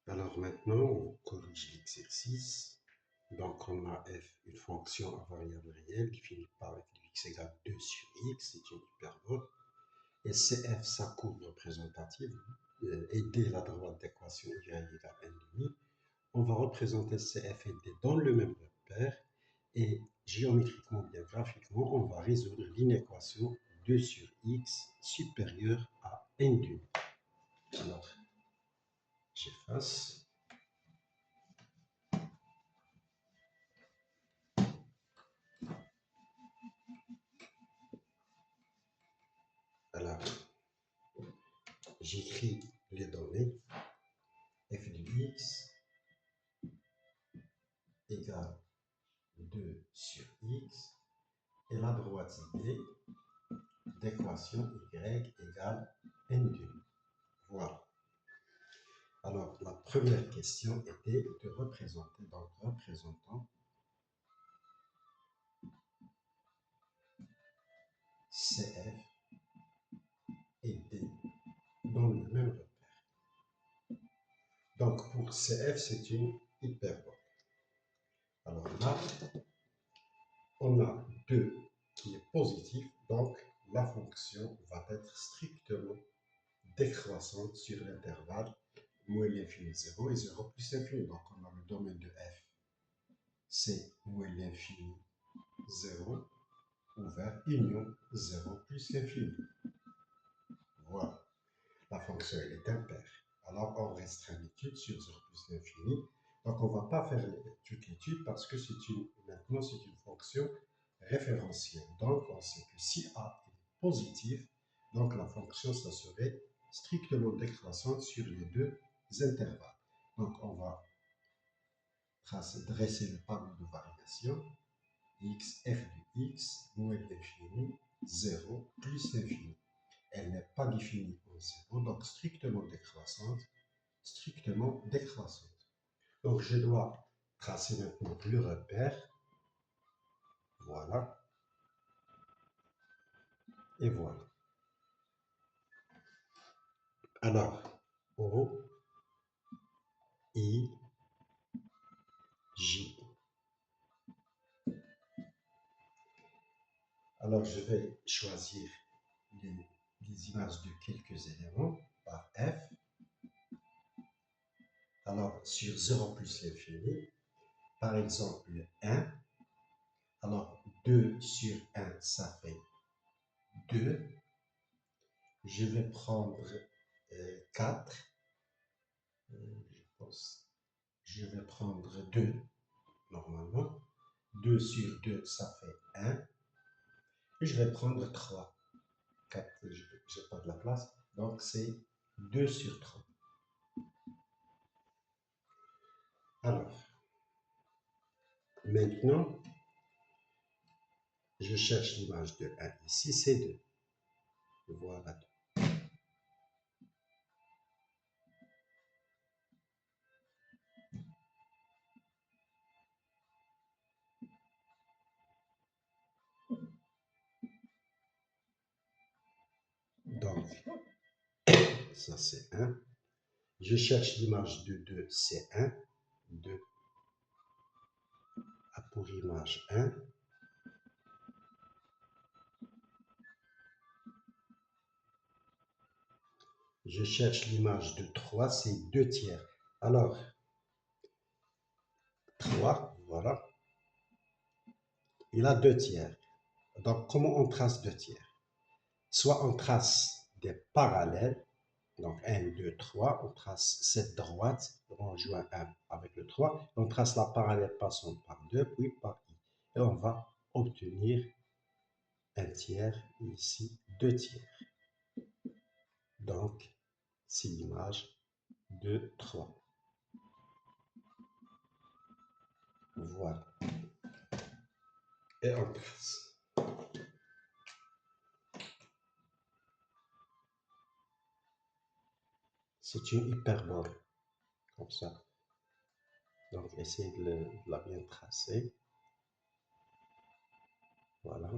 Alors maintenant, on corrige l'exercice. Donc on a f, une fonction à variable réelle qui finit par f de x égale 2 sur x, c'est une hyperbole. Et cf, sa courbe représentative, et d, la droite d'équation y égale n demi. On va représenter cf et d dans le même repère. Et géométriquement, bien graphiquement, on va résoudre l'inéquation 2 sur x supérieure à n demi. Alors, j'efface. Alors, j'écris les données. F de x égale 2 sur x. Et la droite idée d'équation y égale n demi. Voilà. Alors, la première question était de représenter, donc représentant CF et D dans le même repère. Donc, pour CF, c'est une hyperbole. Alors là, on a 2 qui est positif, donc la fonction va être strictement décroissante sur l'intervalle moins l'infini 0 et 0 plus l'infini. Donc, on a le domaine de f, c'est moins l'infini 0 ouvert union 0 plus l'infini. Voilà. La fonction elle est impaire. Alors, on restreint l'étude sur 0 plus l'infini. Donc, on ne va pas faire toute l'étude parce que maintenant, c'est une fonction référentielle. Donc, on sait que si A est positif, donc la fonction, ça serait strictement décroissante sur les deux intervalles. Donc, on va dresser le tableau de variation. X, f de x, moins l'infini, 0 plus l'infini. Elle n'est pas définie en 0, donc strictement décroissante, strictement décroissante. Donc, je dois tracer maintenant le repère. Voilà. Et voilà. Alors, O, I, J. Alors, je vais choisir les images de quelques éléments par F. Alors, sur 0 plus l'infini, par exemple 1. Alors, 2 sur 1, ça fait 2. Je vais prendre 4. Je pense. Je vais prendre 2, normalement. 2 sur 2, ça fait 1. Et je vais prendre 3. 4, je n'ai pas de la place. Donc, c'est 2 sur 3. Alors, maintenant, je cherche l'image de 1. Ici, c'est 2. Voilà 2. Donc, ça c'est 1. Je cherche l'image de 2, c'est 1. 2 a pour image 1. Je cherche l'image de 3, c'est 2 tiers. Alors, 3, voilà. Il a 2 tiers. Donc, comment on trace 2 tiers? Soit on trace des parallèles, donc 1, 2, 3, on trace cette droite, on joint 1 avec le 3, on trace la parallèle passant par 2, puis par i. Et on va obtenir 1 tiers, ici 2 tiers. Donc, c'est l'image de 3. Voilà. Et on trace. C'est une hyperbole, comme ça. Donc, essayez de la bien tracer. Voilà.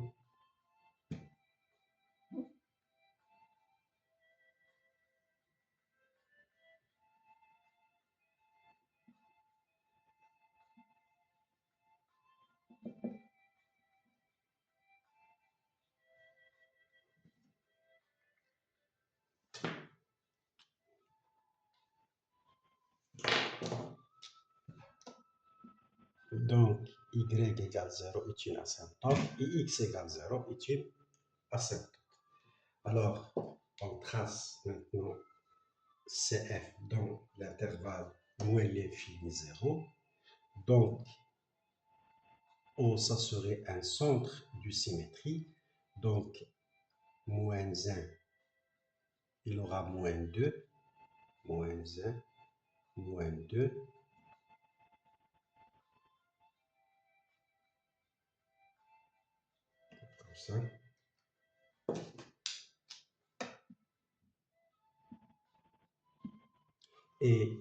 Donc, y égale 0 est une asymptote et x égale 0 est une asymptote. Alors, on trace maintenant CF dans l'intervalle moins l'infini 0. Donc, O, ça serait un centre de symétrie. Donc, moins 1, il aura moins 2, moins 1, moins 2. Comme ça. Et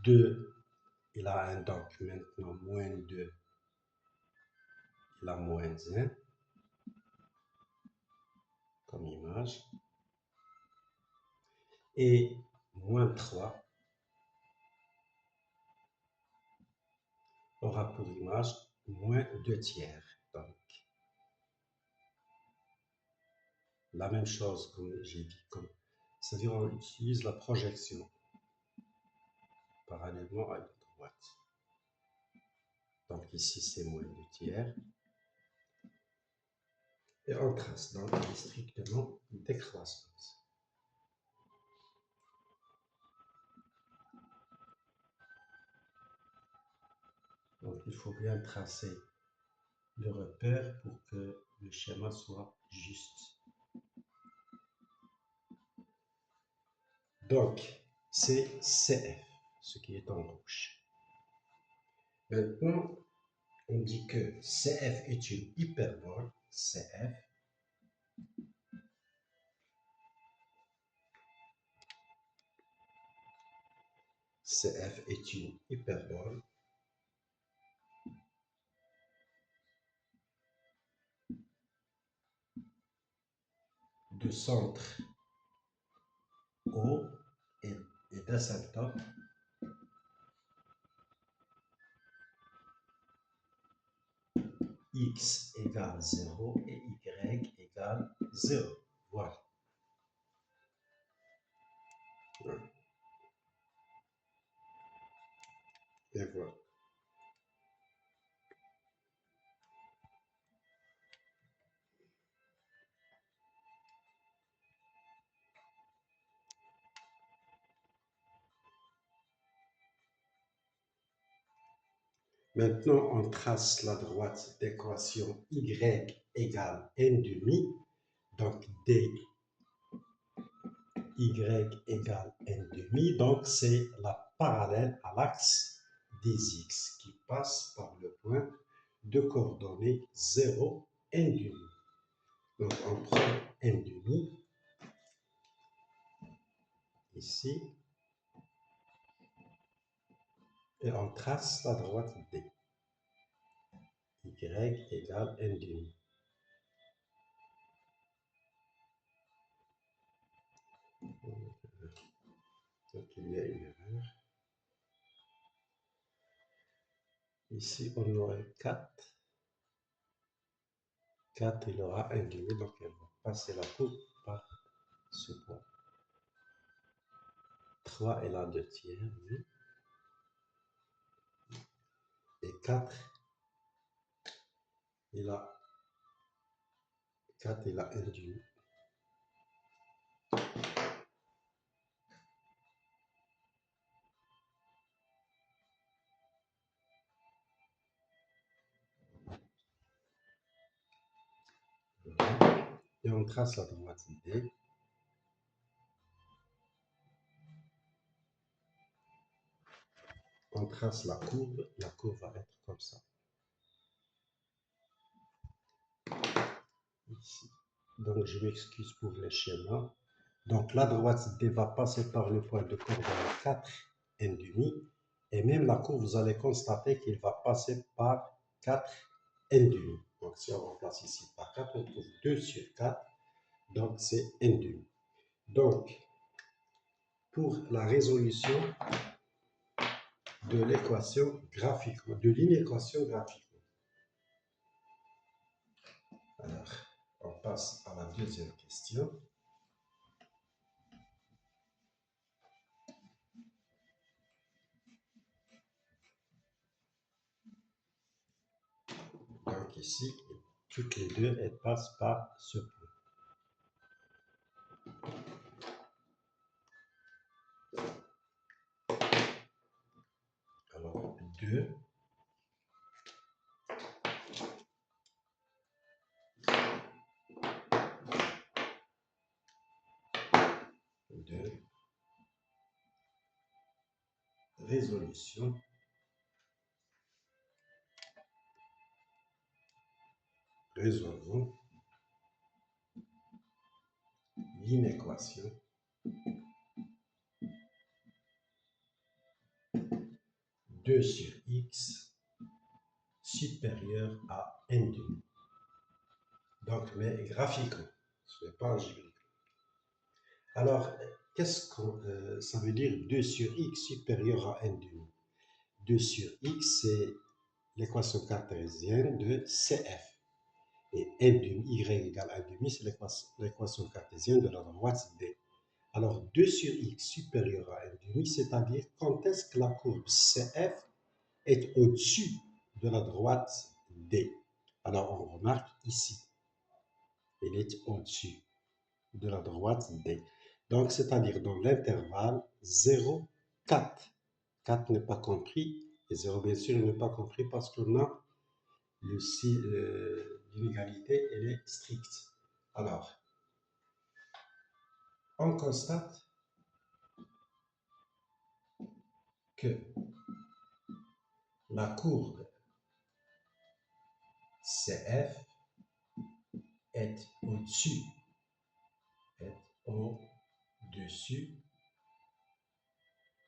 2, il a un donc maintenant moins 2, il a moins 1 comme image. Et moins 3 aura pour image moins 2 tiers. Donc, la même chose comme j'ai dit, c'est-à-dire on utilise la projection parallèlement à une droite. Donc ici c'est moins 2 tiers. Et on trace donc strictement décroissance. Donc il faut bien tracer le repère pour que le schéma soit juste. Donc c'est CF, ce qui est en rouge. Maintenant, on dit que CF est une hyperbole. CF est une hyperbole de centre O et d'asymptote x égale 0 et y égale 0. Voilà. Et voilà. Maintenant, on trace la droite d'équation y égale n demi. Donc, dy égale n demi. Donc, c'est la parallèle à l'axe des x qui passe par le point de coordonnées 0, n demi. Donc, on prend n demi ici et on trace la droite d. Y égale n demi. Donc, il y a une erreur. Ici, on aurait 4. 4, il aura un demi, donc elle va passer la courbe par ce point. 3, elle a 2 tiers, oui. Et 4, il a 1 demi. Et on trace la droite D. On trace la courbe va être comme ça. Ici. Donc je m'excuse pour les schémas. Donc la droite D va passer par le point de coordonnées 4, n demi. Et même la courbe, vous allez constater qu'il va passer par 4, n demi. Donc si on remplace ici par 4, on trouve 2 sur 4. Donc c'est n demi. Donc, pour la résolution de l'équation graphique, de l'inéquation graphique. Alors, on passe à la deuxième question. Donc ici, toutes les deux, elles passent par ce point. Alors, 2, 2, résolution, résolvons l'inéquation deux sur x supérieur à n demi. Donc, mais graphiquement, ce n'est pas algébrique. Alors, qu'est-ce que ça veut dire 2 sur x supérieur à n demi? 2 sur x, c'est l'équation cartésienne de CF. Et n demi, y égale 1 demi, c'est l'équation cartésienne de la droite D. Alors, 2 sur x supérieur à 1 demi, c'est-à-dire quand est-ce que la courbe CF est au-dessus de la droite D. Alors, on remarque ici, elle est au-dessus de la droite D. Donc, c'est-à-dire dans l'intervalle 0, 4. 4 n'est pas compris, et 0, bien sûr, n'est pas compris parce qu'on a l'inégalité, elle est stricte. Alors, on constate que la courbe CF est au-dessus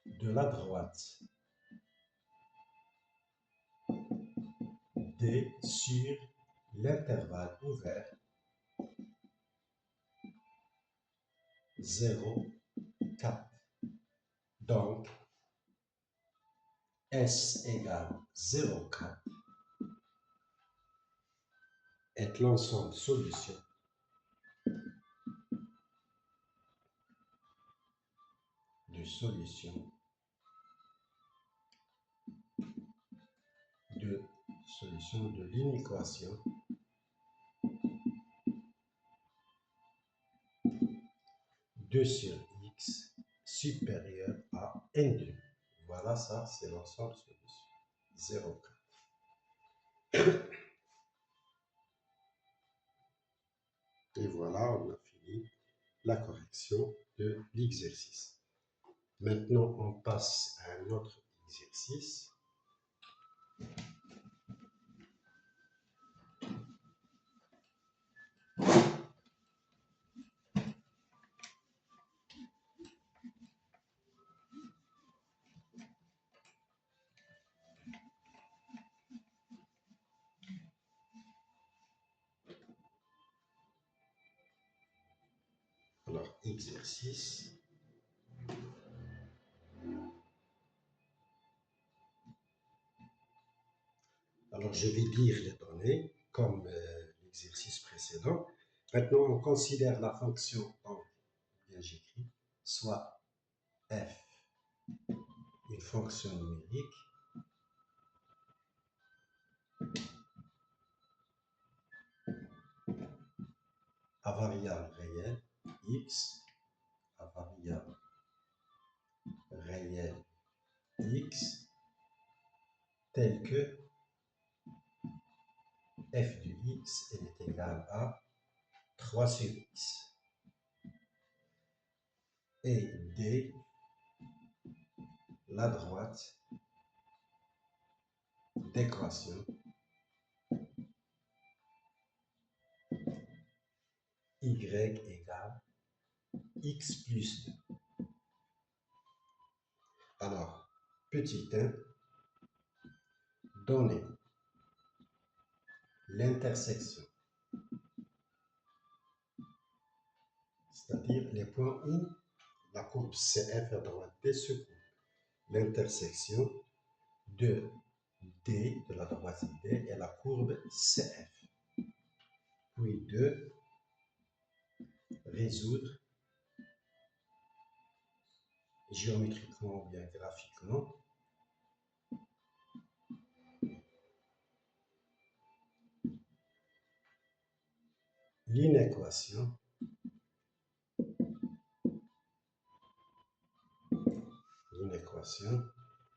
de la droite D sur l'intervalle ouvert 0, 4. Donc, S égale 0, 4 est l'ensemble solution de l'inéquation deux sur x supérieur à n2. Voilà, ça, c'est l'ensemble solution. 0, 4. Et voilà, on a fini la correction de l'exercice. Maintenant, on passe à un autre exercice. Alors, exercice. Alors, je vais lire les données comme l'exercice précédent. Maintenant, on considère la fonction, donc, bien j'écris, soit f, une fonction numérique, à variable réelle, x, à variable réelle, x, tel que f de x est égal à 3 sur x. Et d, la droite d'équation y égale x plus 2. Alors, petit 1, donner l'intersection, c'est-à-dire les points où la courbe CF à droite D se coupe. L'intersection de D, de la droite D, et la courbe CF. Puis 2, résoudre géométriquement ou bien graphiquement l'inéquation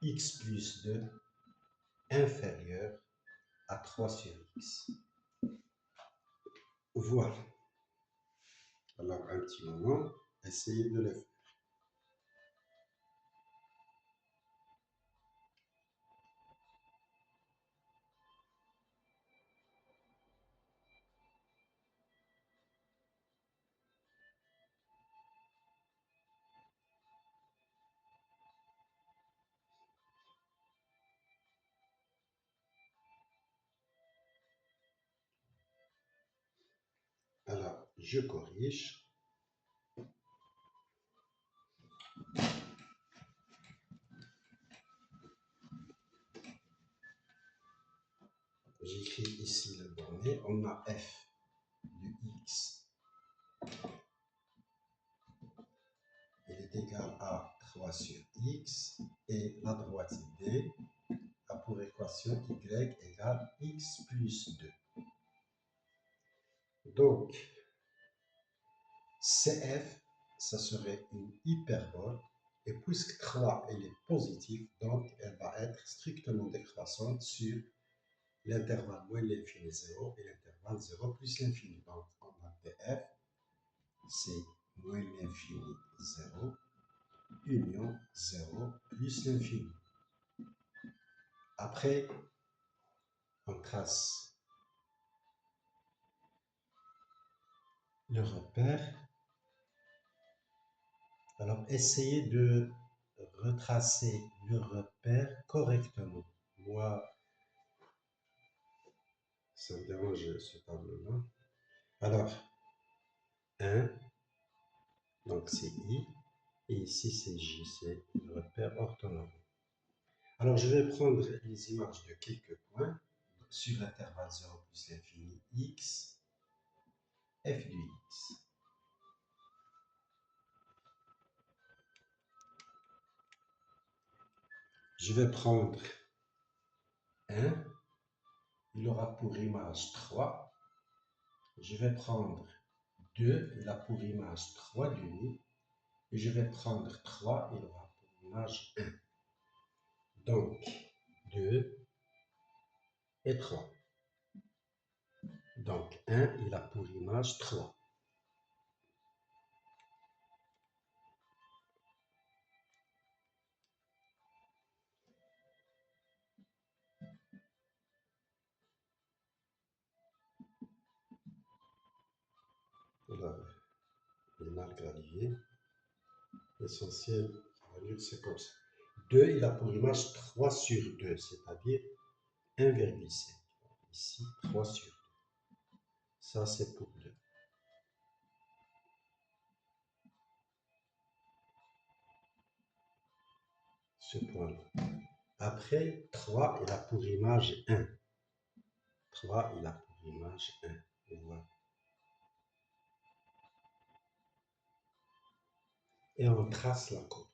x plus 2 inférieur à 3 sur x. Voilà. Alors, un petit moment, essayez de le faire. Alors, je corrige. J'écris ici le donné. On a f de x. Il est égal à 3 sur x. Et la droite D a pour équation y égale x plus 2. Donc, CF, ça serait une hyperbole. Et puisque 3 elle est positive, donc elle va être strictement décroissante sur l'intervalle moins l'infini 0 et l'intervalle 0 plus l'infini. Donc, on a df, c'est moins l'infini 0, union 0 plus l'infini. Après, on trace le repère. Alors, essayez de retracer le repère correctement. Moi, ça me dérange ce tableau-là. Alors, 1, donc c'est I, et ici c'est J, c'est le repère orthonormal. Alors, je vais prendre les images de quelques points sur l'intervalle 0 plus l'infini x, f du x. Je vais prendre 1, il aura pour image 3. Je vais prendre 2, il a pour image 3 demi. Et je vais prendre 3, il aura pour image 1. Donc, 2 et 3. Donc, 1, il a pour image 3. Alors, il est mal gradué. L'essentiel, c'est comme ça. 2, il a pour image 3 sur 2, c'est-à-dire 1,5. Ici, 3 sur 2. Ça, c'est pour 2. Ce point-là. Après, 3, il a pour image 1. 3, il a pour image 1. Voilà. Et on trace la courbe.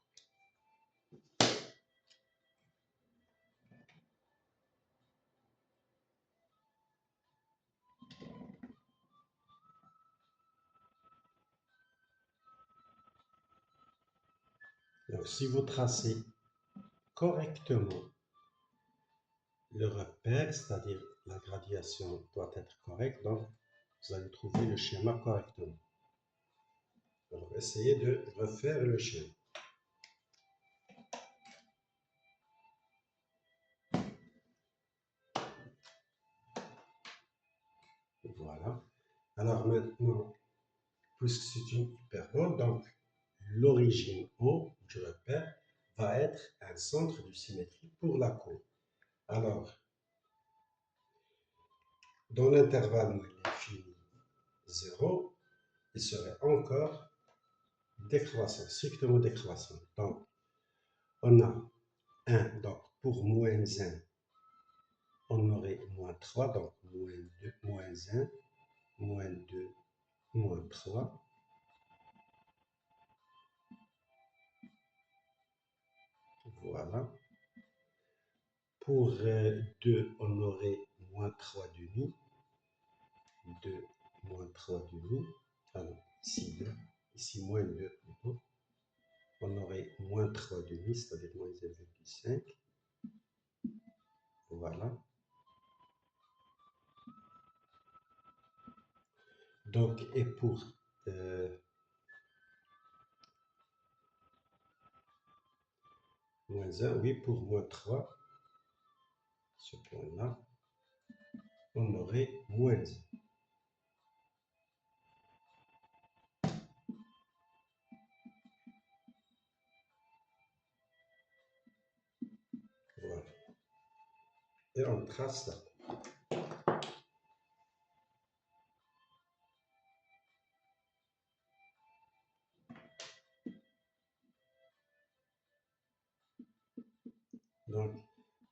Donc, si vous tracez correctement le repère, c'est-à-dire la graduation doit être correcte, donc vous allez trouver le schéma correctement. Alors, essayez de refaire le schéma. Voilà. Alors maintenant, puisque c'est une hyperbole, donc l'origine O du repère va être un centre de symétrie pour la courbe. Alors, dans l'intervalle moins l'infini 0, il serait encore décroissant, strictement décroissant. Donc, on a 1, donc pour moins 1, on aurait moins 3, donc moins 2, moins 1, moins 2, moins 3. Voilà. Pour 2, on aurait moins 3 demi. 2, moins 3 demi. Alors, ici 2, ici moins 2 plutôt. On aurait moins 3 demi, c'est-à-dire moins 0,5. Voilà. Donc, et pour moins 1, oui, pour moins 3, ce point-là, on aurait moins 1. Voilà. Et on trace là. Donc,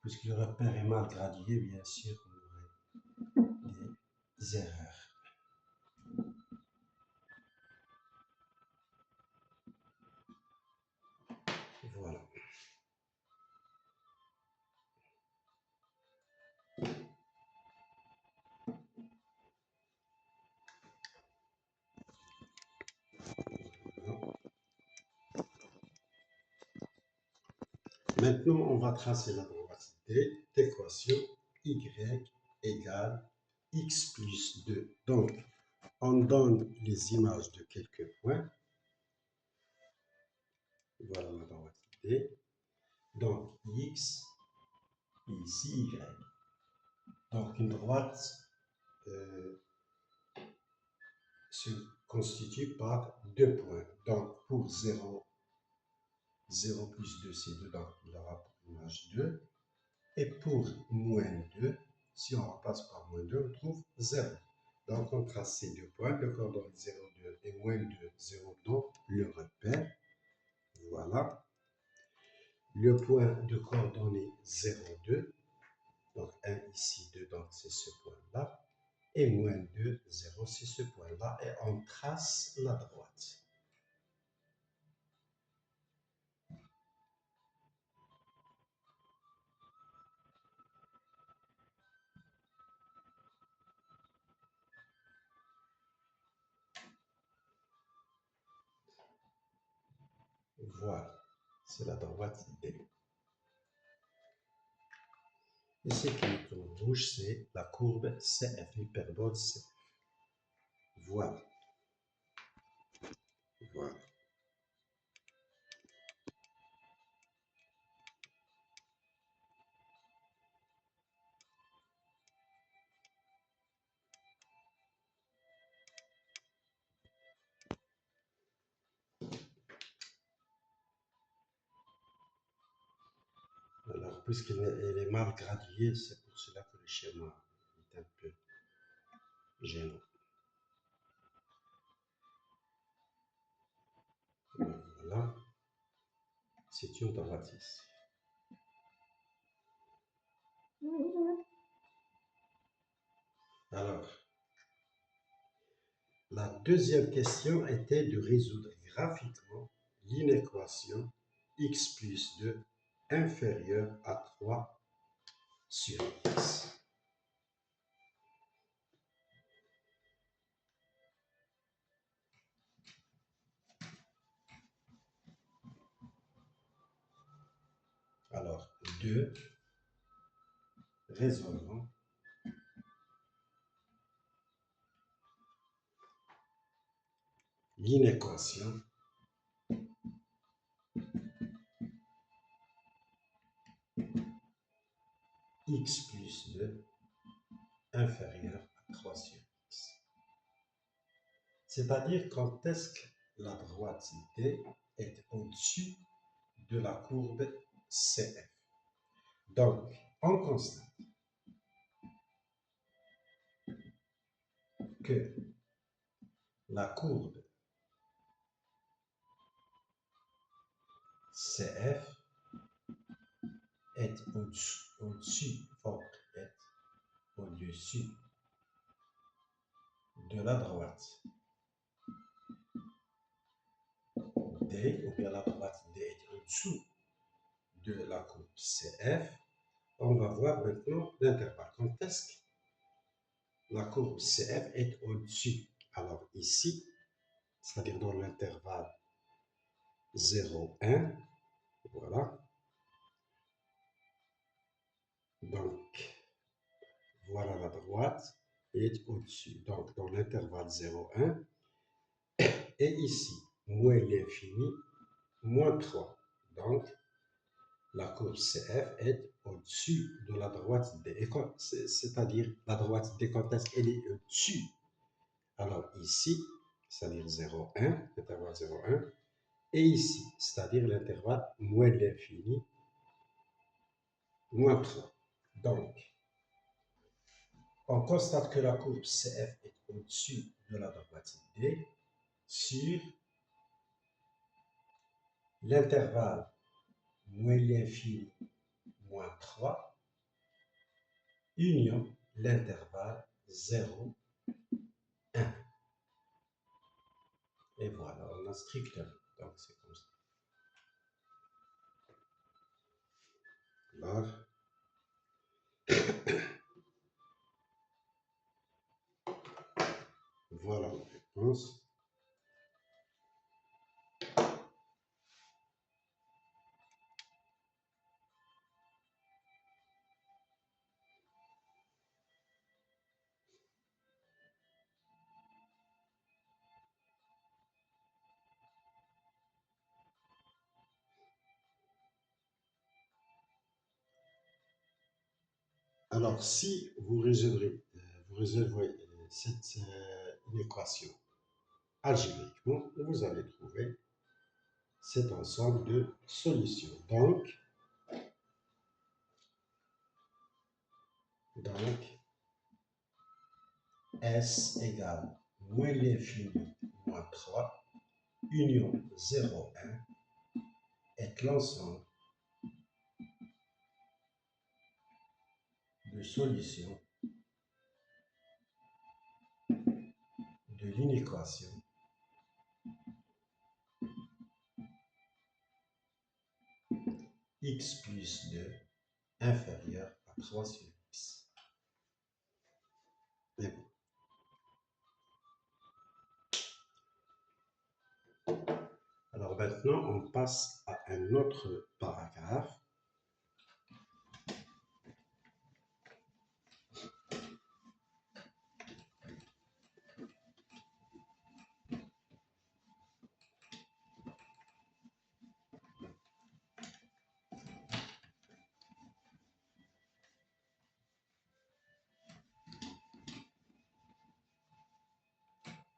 puisque le repère est mal gradué, bien sûr, on aurait des erreurs. Voilà. Maintenant, on va tracer la droite d'équation y égale x plus 2. Donc, on donne les images de quelques points. Voilà la droite D. Donc, x, ici y. Donc, une droite se constitue par deux points. Donc, pour 0, 0 plus 2, c'est 2, donc il aura pour image 2. Et pour moins 2, si on repasse par moins 2, on trouve 0. Donc, on trace ces deux points, le coordonnée 0, 2 et moins 2, 0, donc le repère. Voilà. Le point de coordonnée 0, 2, donc 1 ici, 2, donc c'est ce point-là. Et moins 2, 0, c'est ce point-là. Et on trace la droite. Voilà, c'est la droite D. Et ce qui est en rouge, c'est la courbe CF, l'hyperbole CF. Voilà. Voilà. Alors, puisqu'elle est mal graduée, c'est pour cela que le schéma est un peu gênant. Voilà, c'est une droite ici. Alors, la deuxième question était de résoudre graphiquement l'inéquation x plus 2 inférieure à 3 sur x. Alors, 2, raisonnons. L'inéquation x plus 2 inférieur à 3 sur x. C'est-à-dire quand est-ce que la droite D est au-dessus de la courbe CF. Donc, on constate que la courbe CF est au-dessus, est au-dessus de la droite D, ou bien la droite D est au-dessous de la courbe CF. On va voir maintenant l'intervalle. Quand est-ce que la courbe CF est au-dessus. Alors ici, c'est-à-dire dans l'intervalle 0, 1, voilà. Donc, voilà la droite est au-dessus. Donc, dans l'intervalle 0, 1, et ici, moins l'infini, moins 3. Donc, la courbe CF est au-dessus de la droite D, c'est-à-dire la droite D quand est-ce qu'elle est au-dessus. Alors ici, c'est-à-dire 0, 1, l'intervalle 0, 1, et ici, c'est-à-dire l'intervalle moins l'infini, moins 3. Donc, on constate que la courbe CF est au-dessus de la droite D sur l'intervalle moins l'infini, moins 3, union l'intervalle 0, 1. Et voilà, on a strictement. Donc, c'est comme ça. Alors, voilà la réponse. Alors, si vous résolvez cette équation algébriquement, vous allez trouver cet ensemble de solutions. Donc S égale moins l'infini moins 3, union 0, 1 est l'ensemble de solutions de l'inéquation x plus 2 inférieur à 3 sur x. Et bon. Alors maintenant, on passe à un autre paragraphe.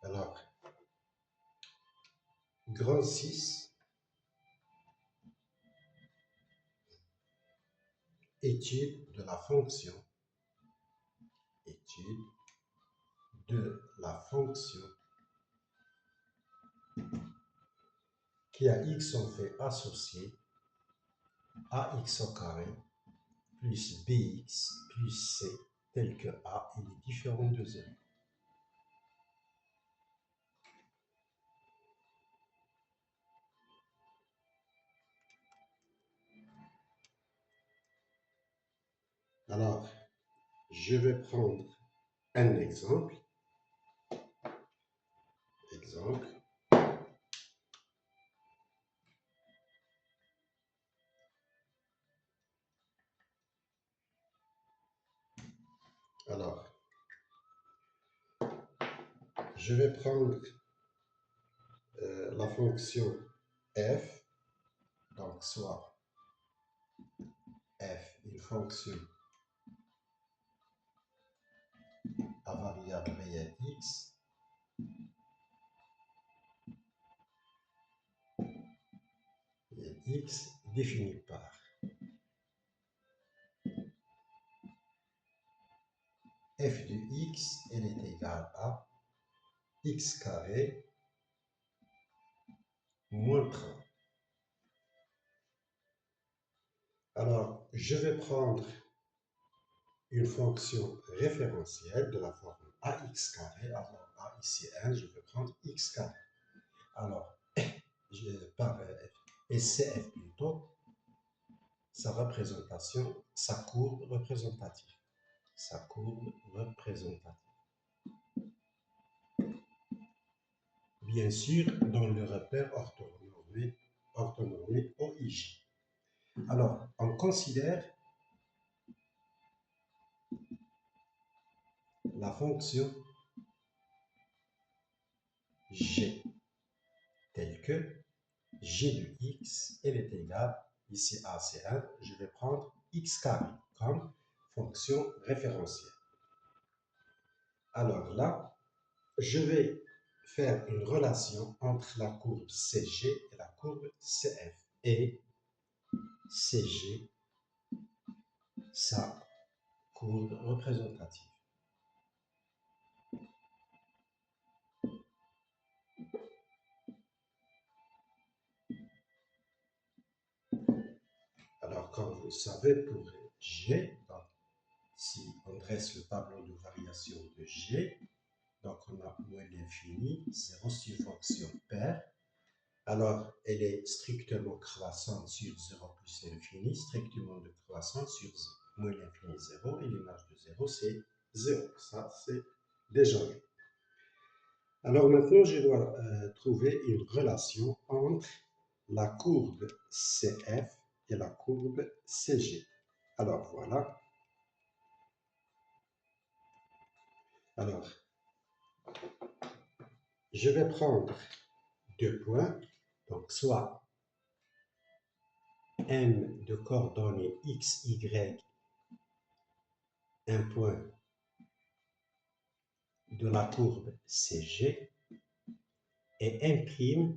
Alors, grand 6, étude de la fonction, qui a x en fait associé ax au carré plus bx plus c tel que a il est différent de 0. Alors, je vais prendre un exemple. Alors, je vais prendre la fonction f, donc soit f, une fonction à variable réelle x, et x défini par f de x, elle est égale à x carré moins 30. Alors, je vais prendre une fonction référentielle de la forme ax carré. Alors, a ici 1, je vais prendre x carré. Alors, et cf plutôt, sa représentation, sa courbe représentative. Sa courbe représentative. bien sûr, dans le repère orthonormé OIJ. Alors, on considère la fonction g, telle que g de x, elle est égale, ici a c'est 1, je vais prendre x carré comme fonction référentielle. Alors là, je vais faire une relation entre la courbe CG et la courbe CF. Et CG, sa courbe représentative. Alors, comme vous le savez, pour G, donc, si on dresse le tableau de variation de G, donc on a moins l'infini, 0 sur fonction paire. Alors, elle est strictement croissante sur 0 plus l'infini, strictement décroissante sur moins l'infini 0, et l'image de 0, c'est 0. Ça, c'est déjà vu. Alors maintenant, je dois trouver une relation entre la courbe CF et la courbe CG. Alors voilà. Alors, je vais prendre deux points, donc soit M de coordonnées x, y, un point de la courbe CG, et M'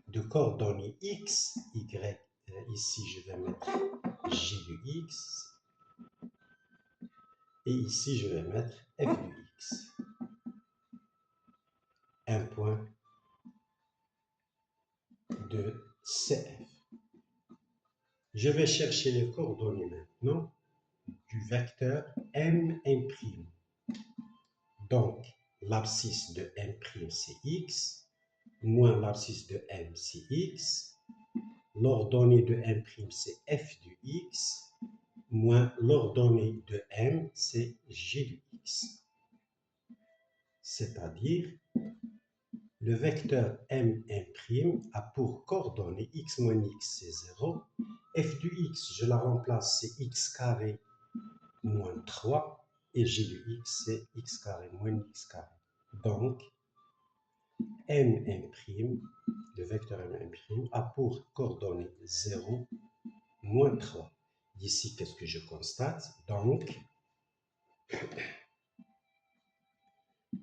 de coordonnées x, y, ici je vais mettre J de x, et ici je vais mettre f de x. Un point de CF. Je vais chercher les coordonnées maintenant du vecteur M'. Donc, l'abscisse de M' c'est x, moins l'abscisse de M c'est x, l'ordonnée de M' c'est f de x, moins l'ordonnée de M c'est g de x. C'est-à-dire, le vecteur M' a pour coordonnées x moins x, c'est 0. F de x, je la remplace, c'est x carré moins 3. Et g de x, c'est x carré moins x carré. Donc, M', le vecteur M' a pour coordonnées 0, moins 3. Ici, qu'est-ce que je constate? Donc,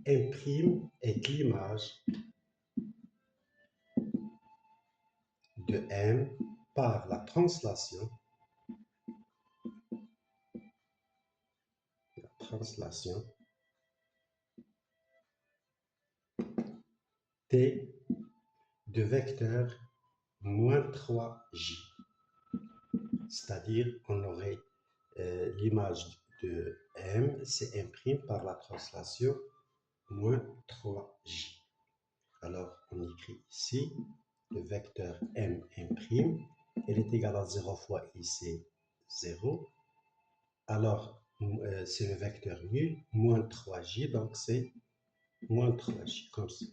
M' est l'image de M par la translation T de vecteur moins 3J. C'est-à-dire qu'on aurait l'image de M, c'est M' par la translation moins 3J. Alors, on écrit ici le vecteur M', elle est égale à 0 fois I, c'est 0. Alors, c'est le vecteur nul, moins 3J, donc c'est moins 3J, comme ça.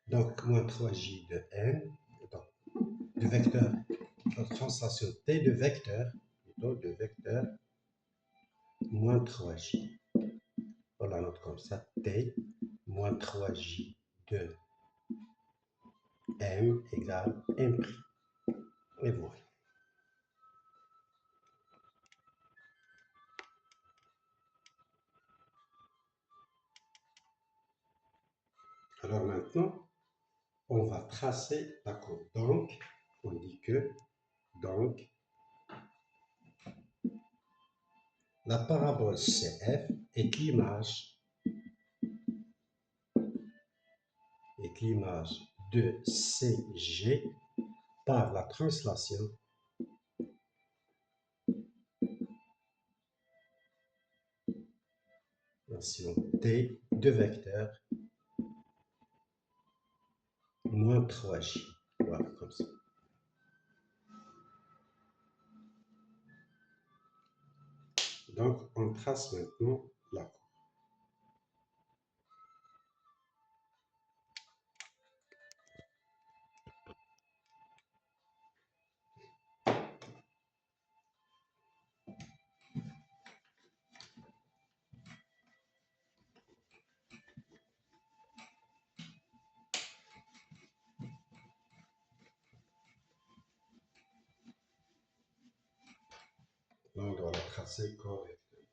Donc, moins 3J de M, donc, de vecteur, notre translation T de vecteur, plutôt de vecteur, moins 3J. On la note comme ça, T, moins 3J de M égale M'. Et voilà. Alors maintenant, on va tracer la courbe. Donc, on dit que, donc, la parabole CF est l'image de CG par la translation T de vecteur moins 3J. Voilà, comme ça. Donc, on trace maintenant la courbe. Là, on doit la tracer correctement.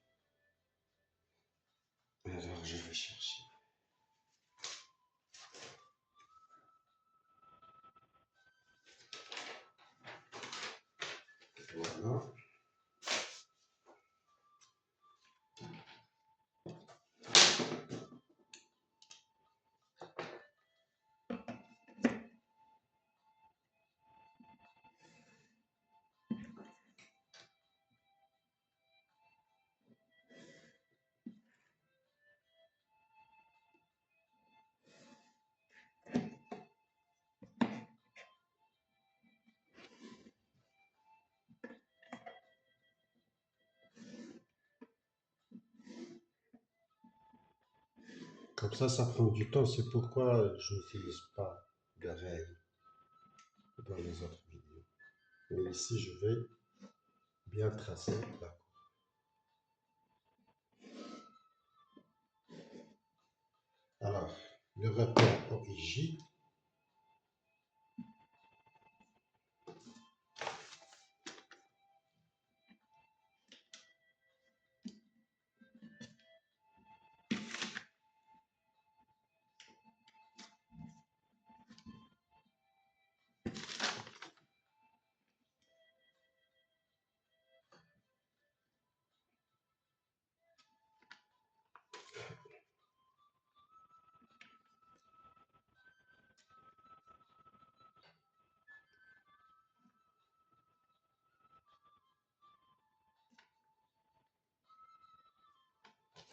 Alors, je vais chercher. Voilà. Comme ça prend du temps. C'est pourquoi je n'utilise pas de règles dans les autres vidéos. Mais ici, je vais bien tracer la courbe. Alors, le repère OIJ,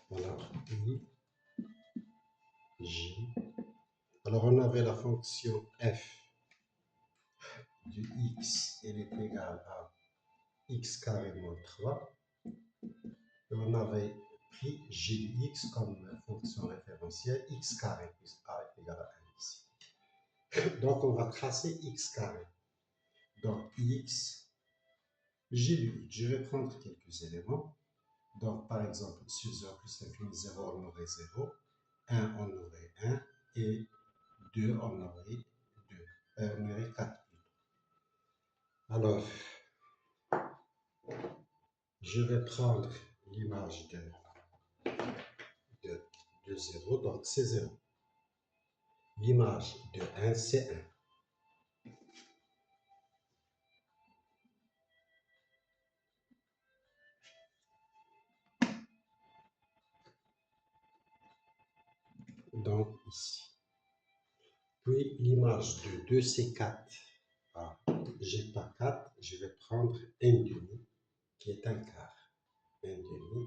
voilà, J. Alors, on avait la fonction f du x, elle est égale à x carré moins 3. Et on avait pris j de x comme fonction référentielle, x carré plus a est égal à 1 ici. Donc, on va tracer x carré. Donc, x, j de x. Je vais prendre quelques éléments. Donc, par exemple, sur 0 plus l'infini, 0, on aurait 0. 1, on aurait 1. Et 2, on aurait 2. On aurait 4 plutôt. Alors, je vais prendre l'image de 0, donc c'est 0. L'image de 1, c'est 1. Donc ici. Puis l'image de 2, c'est 4. Ah, j'ai pas 4, je vais prendre 1 demi, qui est un quart. 1 demi,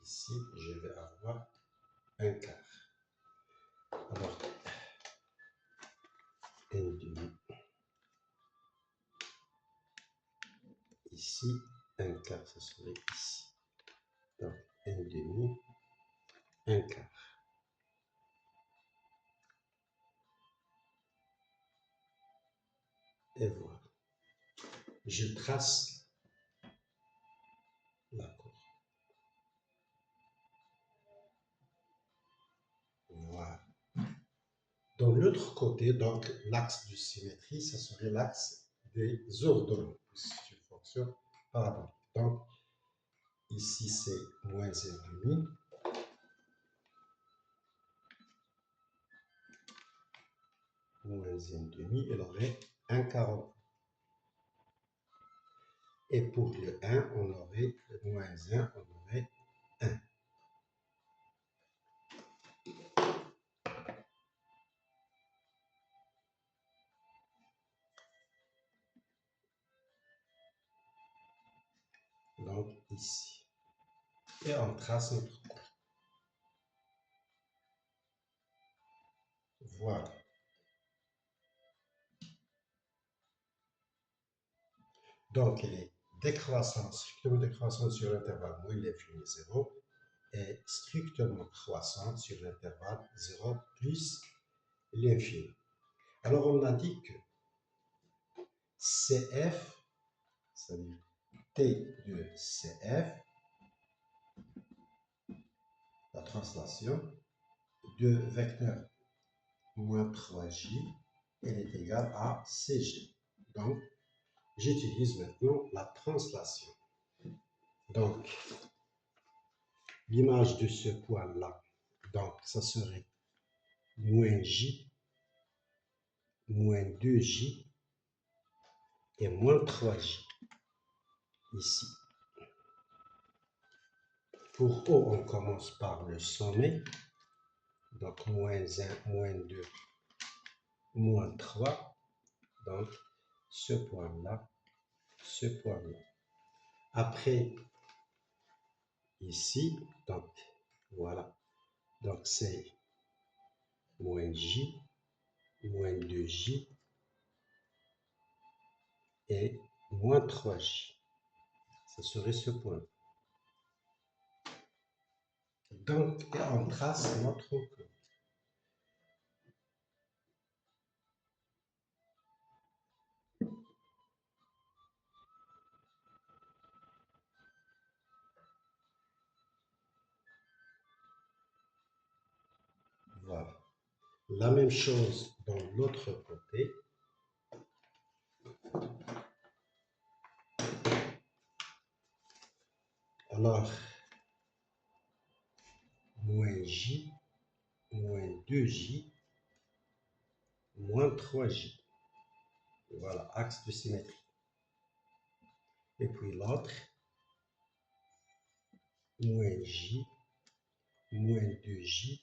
ici, je vais avoir un quart. Alors, 1 demi. Ici, un quart, ce serait ici. Donc, 1 demi, un quart. Et voilà. Je trace la courbe. Voilà. De l'autre côté, donc, l'axe de symétrie, ce serait l'axe des ordonnées, puisque c'est une fonction parabolique. Donc, ici, c'est moins 1,5. Moins 1,5, elle aurait 1,40. Et pour le 1, on aurait moins 1, on aurait 1. Donc, ici. Et on trace notre courbe. Voilà. Donc, elle est décroissante, strictement décroissante sur l'intervalle moins l'infini 0 et strictement croissante sur l'intervalle 0 plus l'infini. Alors, on a dit que CF, c'est-à-dire T de CF, la translation de vecteur moins 3j, elle est égale à CG. Donc, j'utilise maintenant la translation. Donc, l'image de ce point-là, donc ça serait moins J, moins 2J et moins 3J ici. Pour O, on commence par le sommet, donc moins 1, moins 2, moins 3, donc ce point-là, ce point-là. Après, ici, donc voilà, donc c'est moins J, moins 2J et moins 3J. Ce serait ce point. Donc, on trace notre courbe. Voilà. La même chose dans l'autre côté. Alors, moins J, moins 2J, moins 3J. Voilà, axe de symétrie. Et puis l'autre, moins J, moins 2J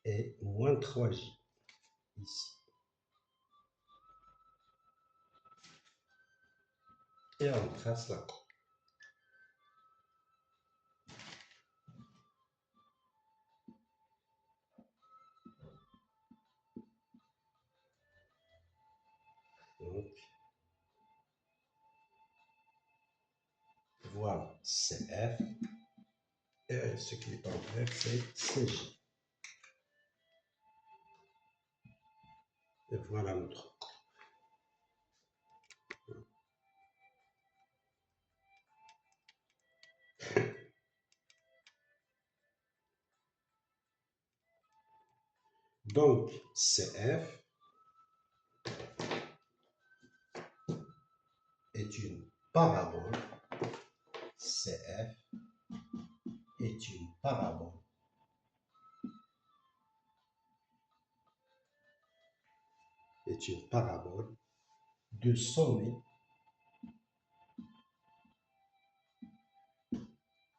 et moins 3J, ici. Et on trace la courbe. Donc, voilà, c'est F. Et ce qui est en bref, c'est CJ. Et voilà notre courbe. Donc, CF est une parabole. CF est une parabole de sommet.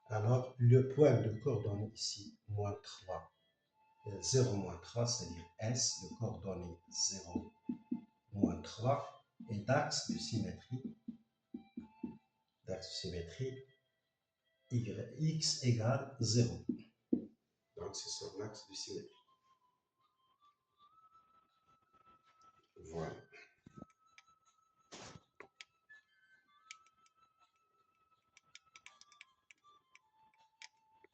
Alors, le point de coordonnées ici, moins 3, 0, moins 3, c'est-à-dire S de coordonnées 0, moins 3, et d'axe de symétrie, x égale 0. Donc, c'est son axe de symétrie. Voilà.